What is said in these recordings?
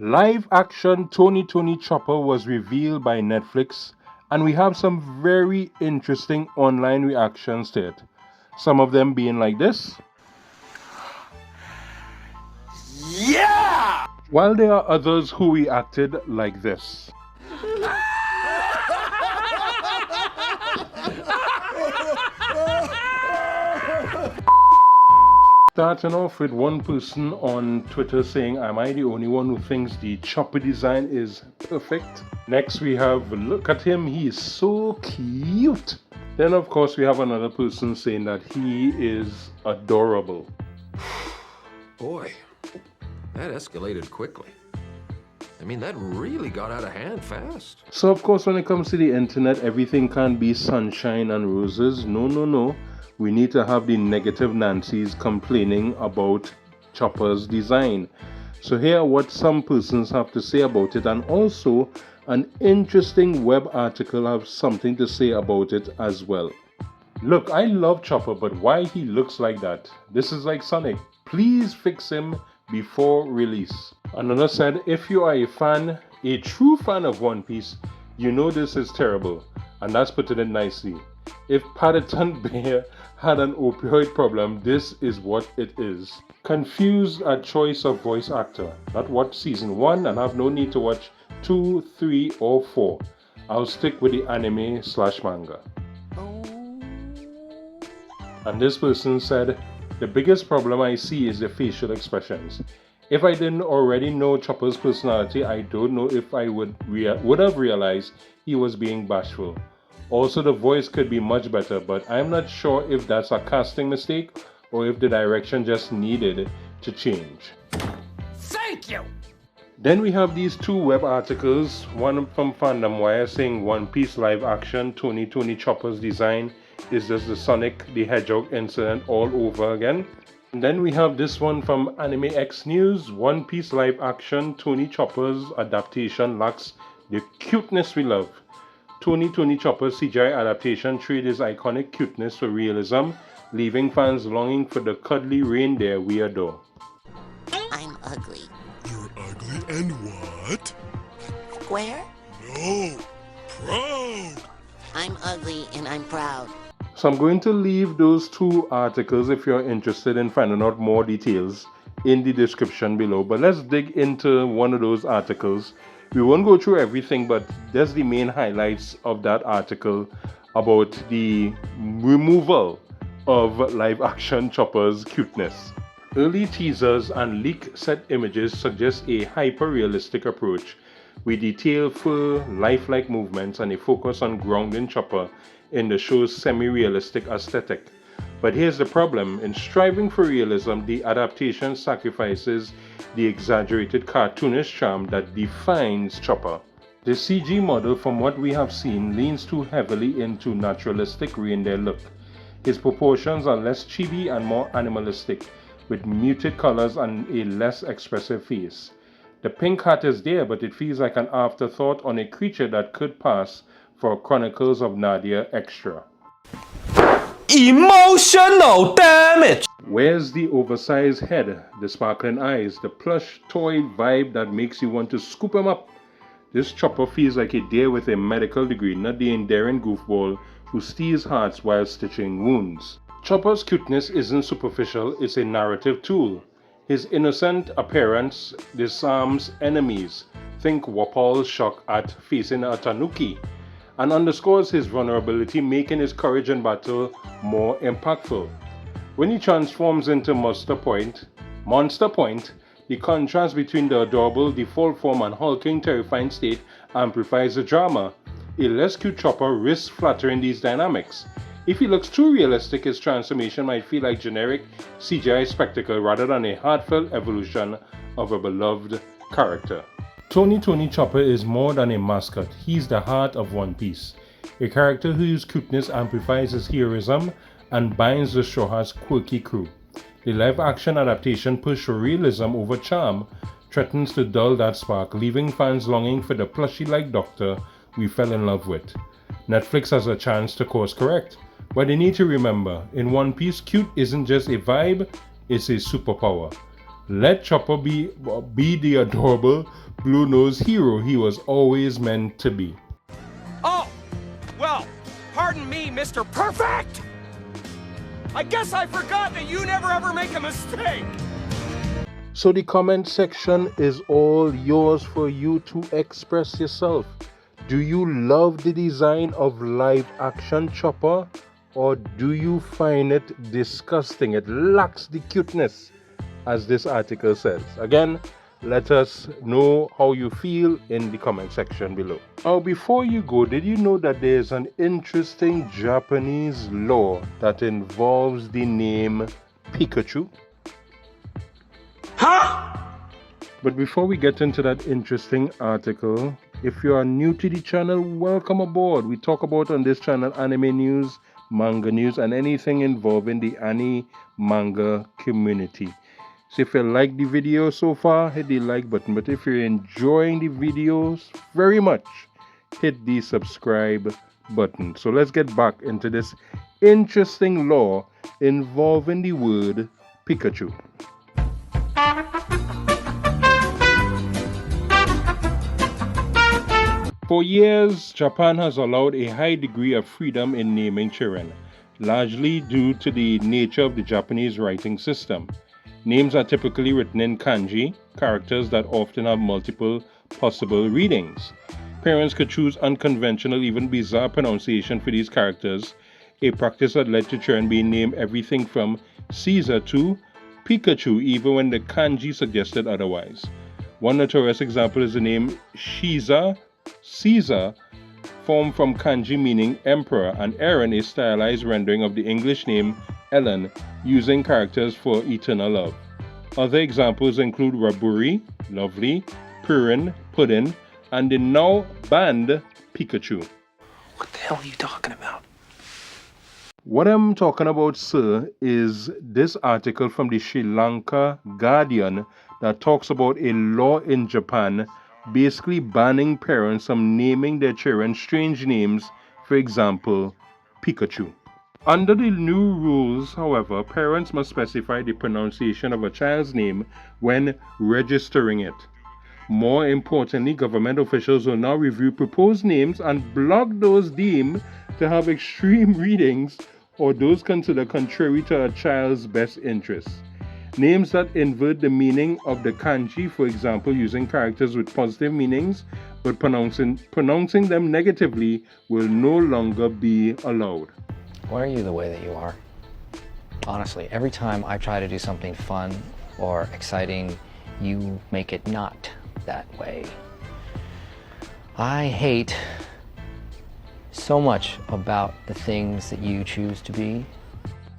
Live action Tony Chopper was revealed by Netflix, and we have some very interesting online reactions to it. Some of them being like this. Yeah! While there are others who reacted like this. Starting off with one person on Twitter saying, "Am I the only one who thinks the Chopper design is perfect?" Next we have, "Look at him, he is so cute." Then of course we have another person saying that he is adorable. Boy, that escalated quickly. I mean, that really got out of hand fast. So of course when it comes to the internet, everything can't be sunshine and roses. No. We need to have the negative Nancy's complaining about Chopper's design. So here are what some persons have to say about it, and also an interesting web article has something to say about it as well. "Look, I love Chopper, but why he looks like that? This is like Sonic. Please fix him before release." Another said, "If you are a true fan of One Piece, you know this is terrible." And that's putting it nicely. If Paddington Bear had an opioid problem, this is what it is. Confused at choice of voice actor. Not watch season 1 and have no need to watch 2, 3 or 4. I'll stick with the anime/manga. And this person said, "The biggest problem I see is the facial expressions. If I didn't already know Chopper's personality, I don't know if I would have realized he was being bashful. Also, the voice could be much better, but I'm not sure if that's a casting mistake or if the direction just needed to change." Thank you! Then we have these two web articles, one from Fandom Wire saying One Piece live action Tony Chopper's design is just the Sonic the Hedgehog incident all over again. And then we have this one from Anime X News, One Piece live action Tony Chopper's adaptation lacks the cuteness we love. Tony Chopper's CGI adaptation trade his iconic cuteness for realism, leaving fans longing for the cuddly reindeer we adore. I'm ugly. You're ugly and what? Square? No, proud. I'm ugly and I'm proud. So I'm going to leave those two articles, if you're interested in finding out more details, in the description below. But let's dig into one of those articles. We won't go through everything, but there's the main highlights of that article about the removal of live action Chopper's cuteness. Early teasers and leak set images suggest a hyper-realistic approach with detailed fur, lifelike movements, and a focus on grounding Chopper in the show's semi-realistic aesthetic. But here's the problem: in striving for realism, the adaptation sacrifices the exaggerated cartoonish charm that defines Chopper. The CG model, from what we have seen, leans too heavily into naturalistic reindeer look. His proportions are less chibi and more animalistic, with muted colors and a less expressive face. The pink hat is there, but it feels like an afterthought on a creature that could pass for Chronicles of Narnia extra. Emotional damage! Where's the oversized head, the sparkling eyes, the plush toy vibe that makes you want to scoop him up? This Chopper feels like a deer with a medical degree, not the endearing goofball who steals hearts while stitching wounds. Chopper's cuteness isn't superficial, it's a narrative tool. His innocent appearance disarms enemies. Think Wapol's shock at facing a Tanuki, and underscores his vulnerability, making his courage in battle more impactful. When he transforms into Monster Point, the contrast between the adorable default form and hulking, terrifying state amplifies the drama. A less cute Chopper risks flattering these dynamics. If he looks too realistic, his transformation might feel like generic CGI spectacle rather than a heartfelt evolution of a beloved character. Tony Chopper is more than a mascot, he's the heart of One Piece. A character whose cuteness amplifies his heroism and binds the Straw Hat's quirky crew. The live-action adaptation push for realism over charm threatens to dull that spark, leaving fans longing for the plushy-like doctor we fell in love with. Netflix has a chance to course correct, but they need to remember, in One Piece, cute isn't just a vibe, it's a superpower. Let Chopper be the adorable blue-nosed hero he was always meant to be. Oh, well, pardon me, Mr. Perfect! I guess I forgot that you never ever make a mistake! So the comment section is all yours for you to express yourself. Do you love the design of live action Chopper, or do you find it disgusting? It lacks the cuteness, as this article says. Again, let us know how you feel in the comment section below. Now, before you go, did you know that there's an interesting Japanese law that involves the name Pikachu? But before we get into that interesting article, if you are new to the channel, welcome aboard. We talk about on this channel anime news, manga news, and anything involving the anime manga community. So if you like the video so far, hit the like button. But if you're enjoying the videos very much, hit the subscribe button. So let's get back into this interesting law involving the word Pikachu. For years, Japan has allowed a high degree of freedom in naming children, largely due to the nature of the Japanese writing system. Names are typically written in kanji, characters that often have multiple possible readings. Parents could choose unconventional, even bizarre pronunciation for these characters, a practice that led to children being named everything from Caesar to Pikachu, even when the kanji suggested otherwise. One notorious example is the name Shiza, Caesar, formed from kanji meaning emperor, and Eren, a stylized rendering of the English name Ellen, using characters for eternal love. Other examples include Raburi, lovely, Purin, puddin, and the now banned Pikachu. What the hell are you talking about? What I'm talking about, sir, is this article from the Sri Lanka Guardian that talks about a law in Japan basically banning parents from naming their children strange names, for example, Pikachu. Under the new rules, however, parents must specify the pronunciation of a child's name when registering it. More importantly, government officials will now review proposed names and block those deemed to have extreme readings or those considered contrary to a child's best interests. Names that invert the meaning of the kanji, for example, using characters with positive meanings but pronouncing them negatively, will no longer be allowed. Why are you the way that you are? Honestly, every time I try to do something fun or exciting, you make it not that way. I hate so much about the things that you choose to be.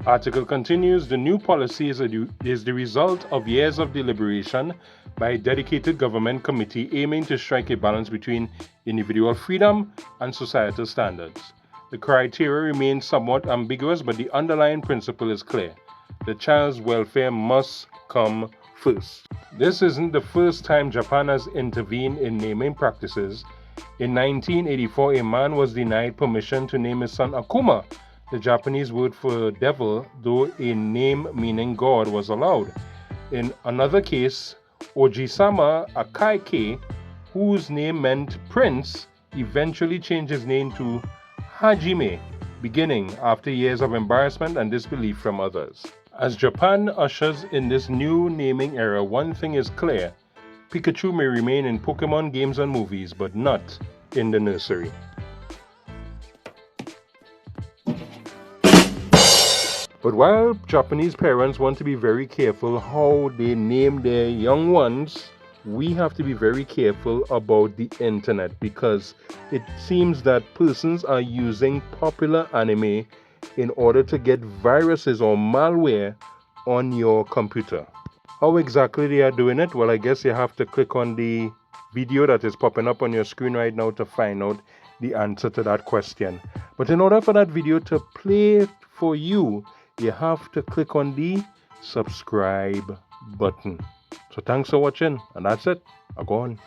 Article continues, the new policy is the result of years of deliberation by a dedicated government committee aiming to strike a balance between individual freedom and societal standards. The criteria remains somewhat ambiguous, but the underlying principle is clear. The child's welfare must come first. This isn't the first time Japan has intervened in naming practices. In 1984, a man was denied permission to name his son Akuma, the Japanese word for devil, though a name meaning God was allowed. In another case, Ojisama Akaike, whose name meant prince, eventually changed his name to Hajime, beginning after years of embarrassment and disbelief from others. As Japan ushers in this new naming era, one thing is clear: Pikachu may remain in Pokemon games and movies, but not in the nursery. But while Japanese parents want to be very careful how they name their young ones, we have to be very careful about the internet, because it seems that persons are using popular anime in order to get viruses or malware on your computer. How exactly they are doing it? Well, I guess you have to click on the video that is popping up on your screen right now to find out the answer to that question. But in order for that video to play for you, you have to click on the subscribe button. So thanks for watching, and that's it. I'm gone.